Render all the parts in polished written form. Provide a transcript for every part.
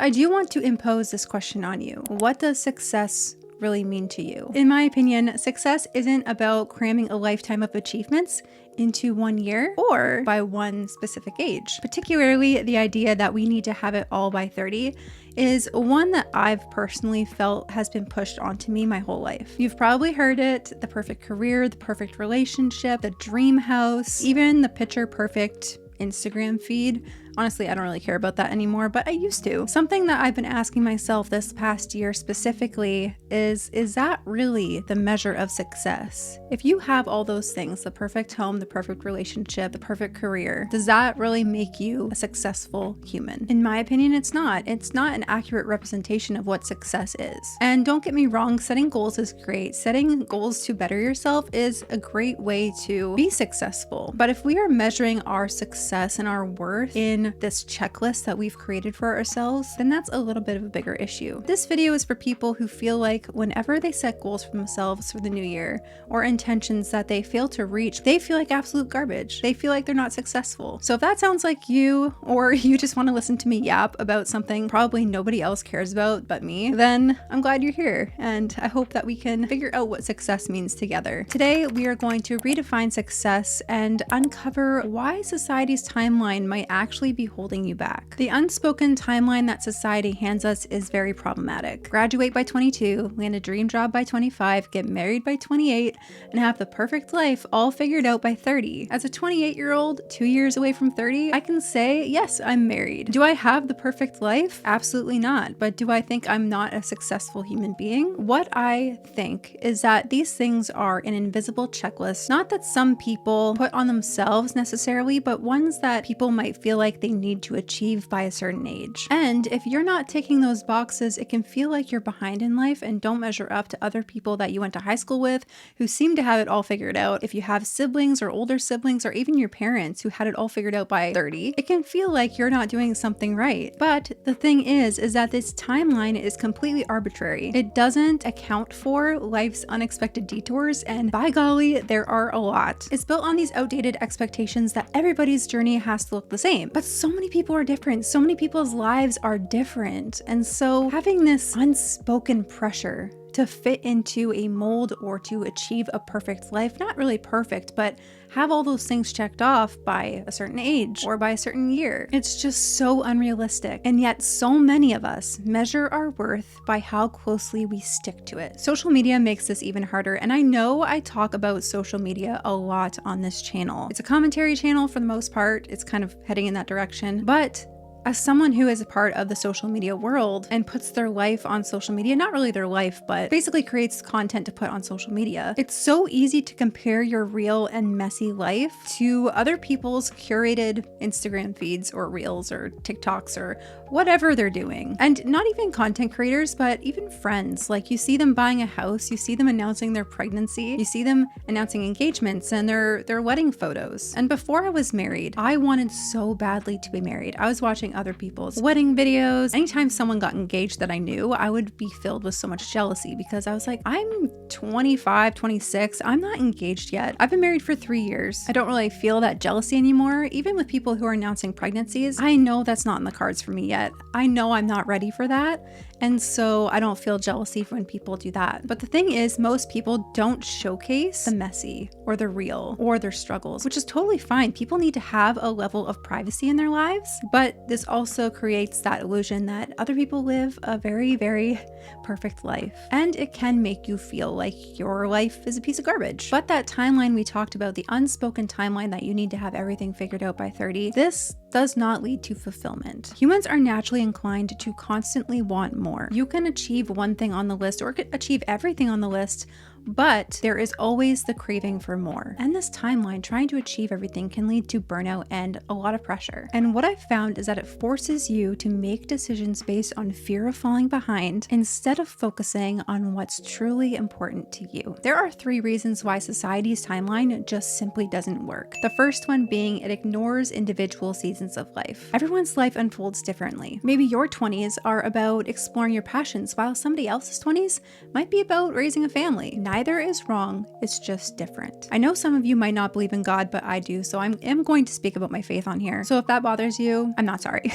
I do want to impose this question on you. What does success really mean to you? In my opinion, success isn't about cramming a lifetime of achievements into 1 year or by one specific age. Particularly the idea that we need to have it all by 30 is one that I've personally felt has been pushed onto me my whole life. You've probably heard it: the perfect career, the perfect relationship, the dream house, even the picture perfect Instagram feed. Honestly, I don't really care about that anymore, but I used to. Something that I've been asking myself this past year specifically is that really the measure of success? If you have all those things, the perfect home, the perfect relationship, the perfect career, does that really make you a successful human? In my opinion, it's not. It's not an accurate representation of what success is. And don't get me wrong, setting goals is great. Setting goals to better yourself is a great way to be successful. But if we are measuring our success and our worth in this checklist that we've created for ourselves, then that's a little bit of a bigger issue. This video is for people who feel like whenever they set goals for themselves for the new year or intentions that they fail to reach, they feel like absolute garbage. They feel like they're not successful. So if that sounds like you, or you just want to listen to me yap about something probably nobody else cares about but me, then I'm glad you're here, and I hope that we can figure out what success means together. Today, we are going to redefine success and uncover why society's timeline might actually be holding you back. The unspoken timeline that society hands us is very problematic. Graduate by 22, land a dream job by 25, get married by 28, and have the perfect life all figured out by 30. As a 28-year-old, 2 years away from 30, I can say, yes, I'm married. Do I have the perfect life? Absolutely not. But do I think I'm not a successful human being? What I think is that these things are an invisible checklist, not that some people put on themselves necessarily, but ones that people might feel like they need to achieve by a certain age. And if you're not ticking those boxes, it can feel like you're behind in life and don't measure up to other people that you went to high school with who seem to have it all figured out. If you have siblings or older siblings or even your parents who had it all figured out by 30, it can feel like you're not doing something right. But the thing is that this timeline is completely arbitrary. It doesn't account for life's unexpected detours, and by golly, there are a lot. It's built on these outdated expectations that everybody's journey has to look the same. But so many people are different. So many people's lives are different. And so having this unspoken pressure to fit into a mold or to achieve a perfect life, not really perfect, but have all those things checked off by a certain age or by a certain year. It's just so unrealistic. And yet so many of us measure our worth by how closely we stick to it. Social media makes this even harder. And I know I talk about social media a lot on this channel. It's a commentary channel for the most part. It's kind of heading in that direction. But as someone who is a part of the social media world and puts their life on social media, not really their life, but basically creates content to put on social media, it's so easy to compare your real and messy life to other people's curated Instagram feeds or reels or TikToks or whatever they're doing. And not even content creators, but even friends. Like, you see them buying a house, you see them announcing their pregnancy, you see them announcing engagements and their wedding photos. And before I was married, I wanted so badly to be married. I was watching other people's wedding videos. Anytime someone got engaged that I knew, I would be filled with so much jealousy because I was like, I'm 25, 26. I'm not engaged yet. I've been married for 3 years. I don't really feel that jealousy anymore. Even with people who are announcing pregnancies, I know that's not in the cards for me yet. I know I'm not ready for that. And so I don't feel jealousy when people do that. But the thing is, most people don't showcase the messy or the real or their struggles, which is totally fine. People need to have a level of privacy in their lives, but this also creates that illusion that other people live a very, very perfect life. And it can make you feel like your life is a piece of garbage. But that timeline we talked about, the unspoken timeline that you need to have everything figured out by 30, this does not lead to fulfillment. Humans are naturally inclined to constantly want more. You can achieve one thing on the list or achieve everything on the list, but there is always the craving for more. And this timeline, trying to achieve everything, can lead to burnout and a lot of pressure. And what I've found is that it forces you to make decisions based on fear of falling behind instead of focusing on what's truly important to you. There are 3 reasons why society's timeline just simply doesn't work. The first one being it ignores individual seasons of life. Everyone's life unfolds differently. Maybe your 20s are about exploring your passions, while somebody else's 20s might be about raising a family. Neither is wrong, it's just different. I know some of you might not believe in God, but I do, so I am going to speak about my faith on here. So if that bothers you, I'm not sorry.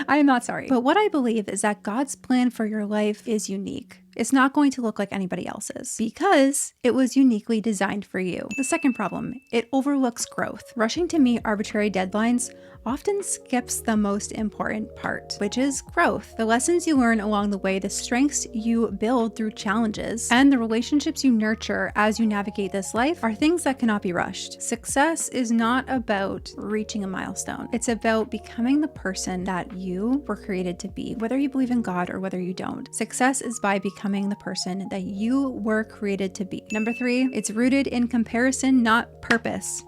I am not sorry. But what I believe is that God's plan for your life is unique. It's not going to look like anybody else's because it was uniquely designed for you. The second problem, it overlooks growth. Rushing to meet arbitrary deadlines often skips the most important part, which is growth. The lessons you learn along the way, the strengths you build through challenges, and the relationships you nurture as you navigate this life are things that cannot be rushed. Success is not about reaching a milestone. It's about becoming the person that you were created to be, whether you believe in God or whether you don't. Success is by becoming the person that you were created to be. Number 3, it's rooted in comparison, not purpose.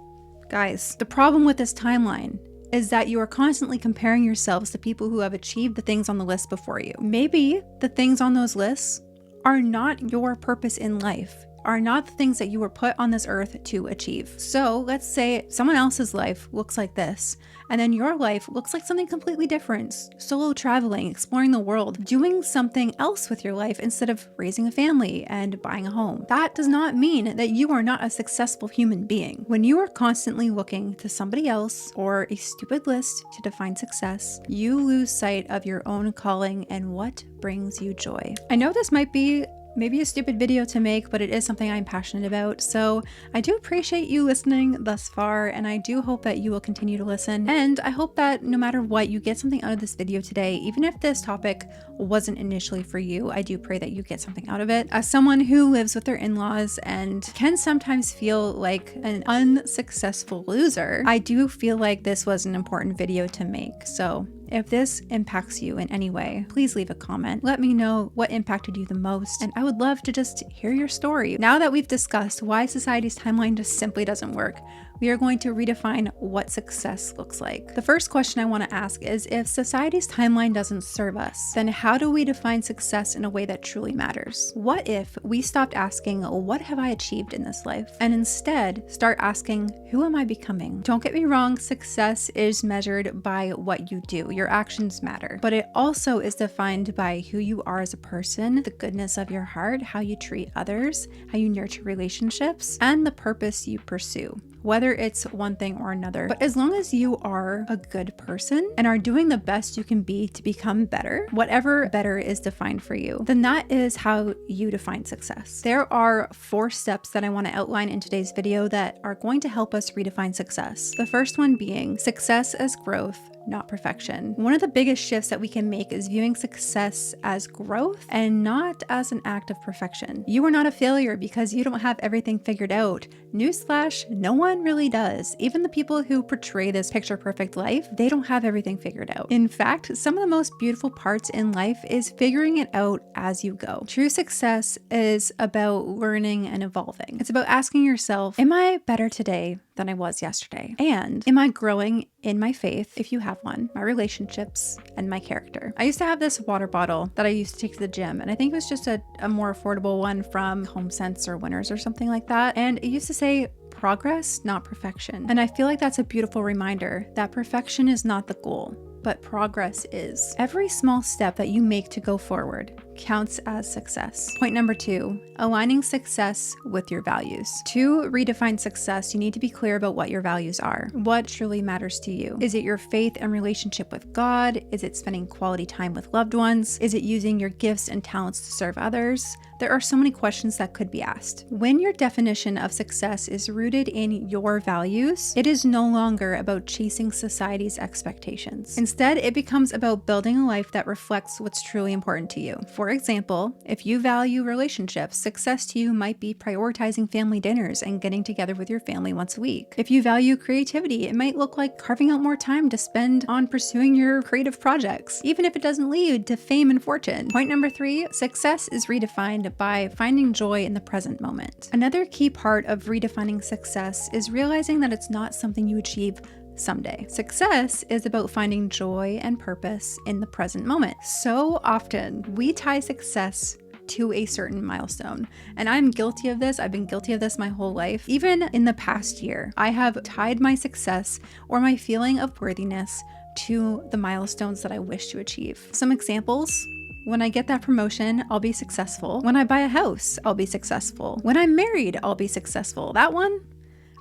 Guys, the problem with this timeline is that you are constantly comparing yourselves to people who have achieved the things on the list before you. Maybe the things on those lists are not your purpose in life, are not the things that you were put on this earth to achieve. So let's say someone else's life looks like this, and then your life looks like something completely different. Solo traveling, exploring the world, doing something else with your life instead of raising a family and buying a home. That does not mean that you are not a successful human being. When you are constantly looking to somebody else or a stupid list to define success, you lose sight of your own calling and what brings you joy. I know this might be maybe a stupid video to make, but it is something I'm passionate about. So I do appreciate you listening thus far, and I do hope that you will continue to listen. And I hope that no matter what, you get something out of this video today. Even if this topic wasn't initially for you, I do pray that you get something out of it. As someone who lives with their in-laws and can sometimes feel like an unsuccessful loser, I do feel like this was an important video to make. So if this impacts you in any way, please leave a comment. Let me know what impacted you the most, and I would love to just hear your story. Now that we've discussed why society's timeline just simply doesn't work, we are going to redefine what success looks like. The first question I want to ask is, if society's timeline doesn't serve us, then how do we define success in a way that truly matters? What if we stopped asking, what have I achieved in this life? And instead start asking, who am I becoming? Don't get me wrong, success is measured by what you do. Your actions matter, but it also is defined by who you are as a person, the goodness of your heart, how you treat others, how you nurture relationships, and the purpose you pursue, whether it's one thing or another. But as long as you are a good person and are doing the best you can be to become better, whatever better is defined for you, then that is how you define success. There are 4 steps that I want to outline in today's video that are going to help us redefine success. The first one being success as growth, not perfection. One of the biggest shifts that we can make is viewing success as growth and not as an act of perfection. You are not a failure because you don't have everything figured out. Newsflash, no one really does. Even the people who portray this picture perfect life, they don't have everything figured out. In fact, some of the most beautiful parts in life is figuring it out as you go. True success is about learning and evolving. It's about asking yourself, am I better today than I was yesterday? And am I growing in my faith, if you have one, my relationships, and my character? I used to have this water bottle that I used to take to the gym, and I think it was just a more affordable one from HomeSense or Winners or something like that. And it used to say, progress, not perfection. And I feel like that's a beautiful reminder that perfection is not the goal, but progress is. Every small step that you make to go forward counts as success. Point number 2, aligning success with your values. To redefine success, you need to be clear about what your values are. What truly matters to you? Is it your faith and relationship with God? Is it spending quality time with loved ones? Is it using your gifts and talents to serve others? There are so many questions that could be asked. When your definition of success is rooted in your values, it is no longer about chasing society's expectations. Instead, it becomes about building a life that reflects what's truly important to you. For example, if you value relationships, success to you might be prioritizing family dinners and getting together with your family once a week. If you value creativity, it might look like carving out more time to spend on pursuing your creative projects, even if it doesn't lead to fame and fortune. Point number 3, success is redefined by finding joy in the present moment. Another key part of redefining success is realizing that it's not something you achieve someday. Success is about finding joy and purpose in the present moment. So often we tie success to a certain milestone, and I'm guilty of this. I've been guilty of this my whole life. Even in the past year, I have tied my success or my feeling of worthiness to the milestones that I wish to achieve. Some examples: when I get that promotion, I'll be successful. When I buy a house, I'll be successful. When I'm married, I'll be successful. That one,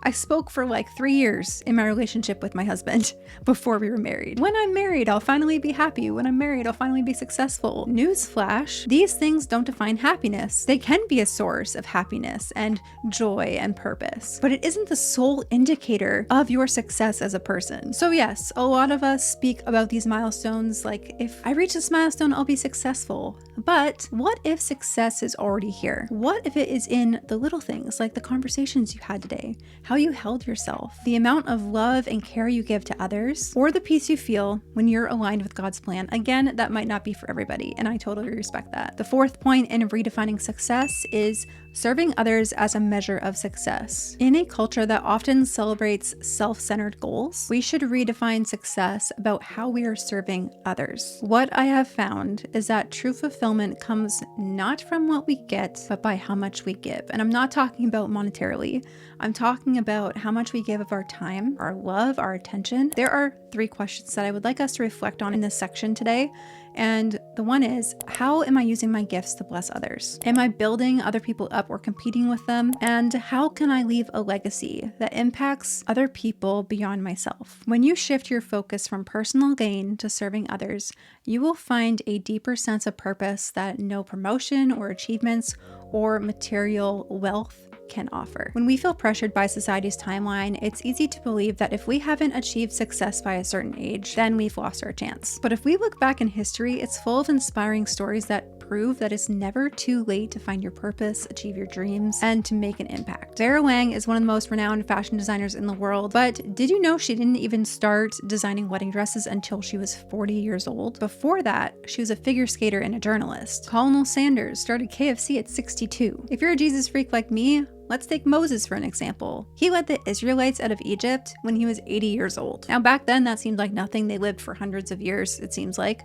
I spoke for like 3 years in my relationship with my husband before we were married. When I'm married, I'll finally be happy. When I'm married, I'll finally be successful. Newsflash, these things don't define happiness. They can be a source of happiness and joy and purpose, but it isn't the sole indicator of your success as a person. So yes, a lot of us speak about these milestones like, if I reach this milestone, I'll be successful. But what if success is already here? What if it is in the little things, like the conversations you had today, how you held yourself, the amount of love and care you give to others, or the peace you feel when you're aligned with God's plan? Again, that might not be for everybody, and I totally respect that. The fourth point in redefining success is serving others as a measure of success. In a culture that often celebrates self-centered goals, we should redefine success about how we are serving others. What I have found is that true fulfillment comes not from what we get, but by how much we give. And I'm not talking about monetarily. I'm talking about how much we give of our time, our love, our attention. There are 3 questions that I would like us to reflect on in this section today. And the one is, how am I using my gifts to bless others? Am I building other people up or competing with them? And how can I leave a legacy that impacts other people beyond myself? When you shift your focus from personal gain to serving others, you will find a deeper sense of purpose that no promotion or achievements or material wealth can offer. When we feel pressured by society's timeline, it's easy to believe that if we haven't achieved success by a certain age, then we've lost our chance. But if we look back in history, it's full of inspiring stories that prove that it's never too late to find your purpose, achieve your dreams, and to make an impact. Vera Wang is one of the most renowned fashion designers in the world, but did you know she didn't even start designing wedding dresses until she was 40 years old? Before that, she was a figure skater and a journalist. Colonel Sanders started KFC at 62. If you're a Jesus freak like me, let's take Moses for an example. He led the Israelites out of Egypt when he was 80 years old. Now back then that seemed like nothing. They lived for hundreds of years, it seems like.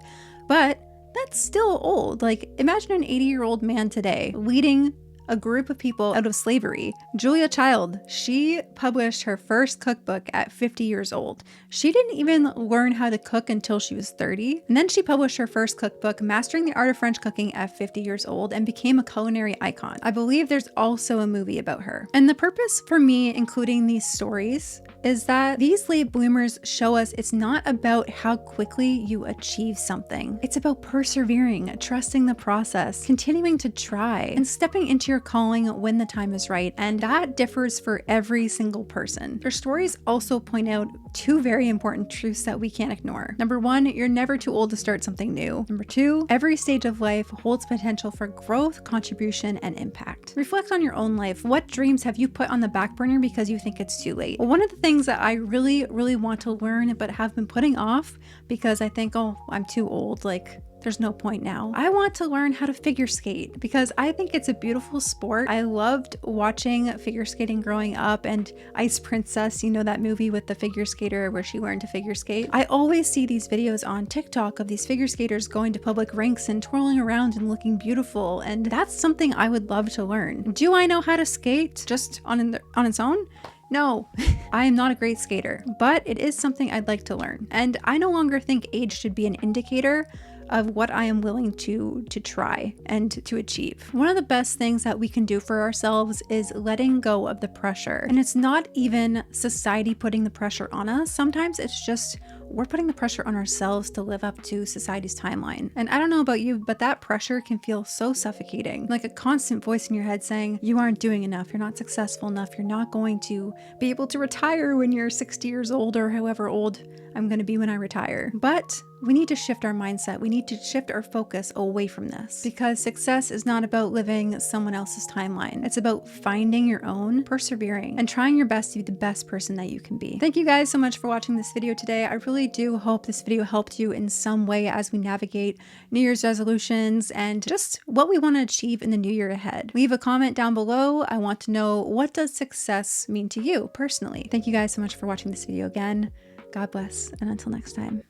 But that's still old. Like, imagine an 80-year-old man today leading a group of people out of slavery. Julia Child, she published her first cookbook at 50 years old. She didn't even learn how to cook until she was 30. And then she published her first cookbook, Mastering the Art of French Cooking, at 50 years old and became a culinary icon. I believe there's also a movie about her. And the purpose for me including these stories is that these late bloomers show us it's not about how quickly you achieve something. It's about persevering, trusting the process, continuing to try, and stepping into your calling when the time is right. And that differs for every single person. Their stories also point out 2 very important truths that we can't ignore. Number 1, you're never too old to start something new. Number 2, every stage of life holds potential for growth, contribution, and impact. Reflect on your own life. What dreams have you put on the back burner because you think it's too late? Well, one of the things that I really want to learn but have been putting off because I think, oh, I'm too old, like there's no point now. I want to learn how to figure skate because I think it's a beautiful sport. I loved watching figure skating growing up, and Ice Princess, you know that movie with the figure skater where she learned to figure skate? I always see these videos on TikTok of these figure skaters going to public rinks and twirling around and looking beautiful, and that's something I would love to learn. Do I know how to skate just on its own? No, I am not a great skater, but it is something I'd like to learn. And I no longer think age should be an indicator of what I am willing to try and to achieve. One of the best things that we can do for ourselves is letting go of the pressure. And it's not even society putting the pressure on us. Sometimes it's just we're putting the pressure on ourselves to live up to society's timeline. And I don't know about you, but that pressure can feel so suffocating. Like a constant voice in your head saying, you aren't doing enough, you're not successful enough, you're not going to be able to retire when you're 60 years old or however old I'm going to be when I retire. But we need to shift our mindset. We need to shift our focus away from this because success is not about living someone else's timeline. It's about finding your own, persevering, and trying your best to be the best person that you can be. Thank you guys so much for watching this video today. I really do hope this video helped you in some way as we navigate New Year's resolutions and just what we want to achieve in the new year ahead. Leave a comment down below. I want to know, what does success mean to you personally? Thank you guys so much for watching this video again. God bless, and until next time.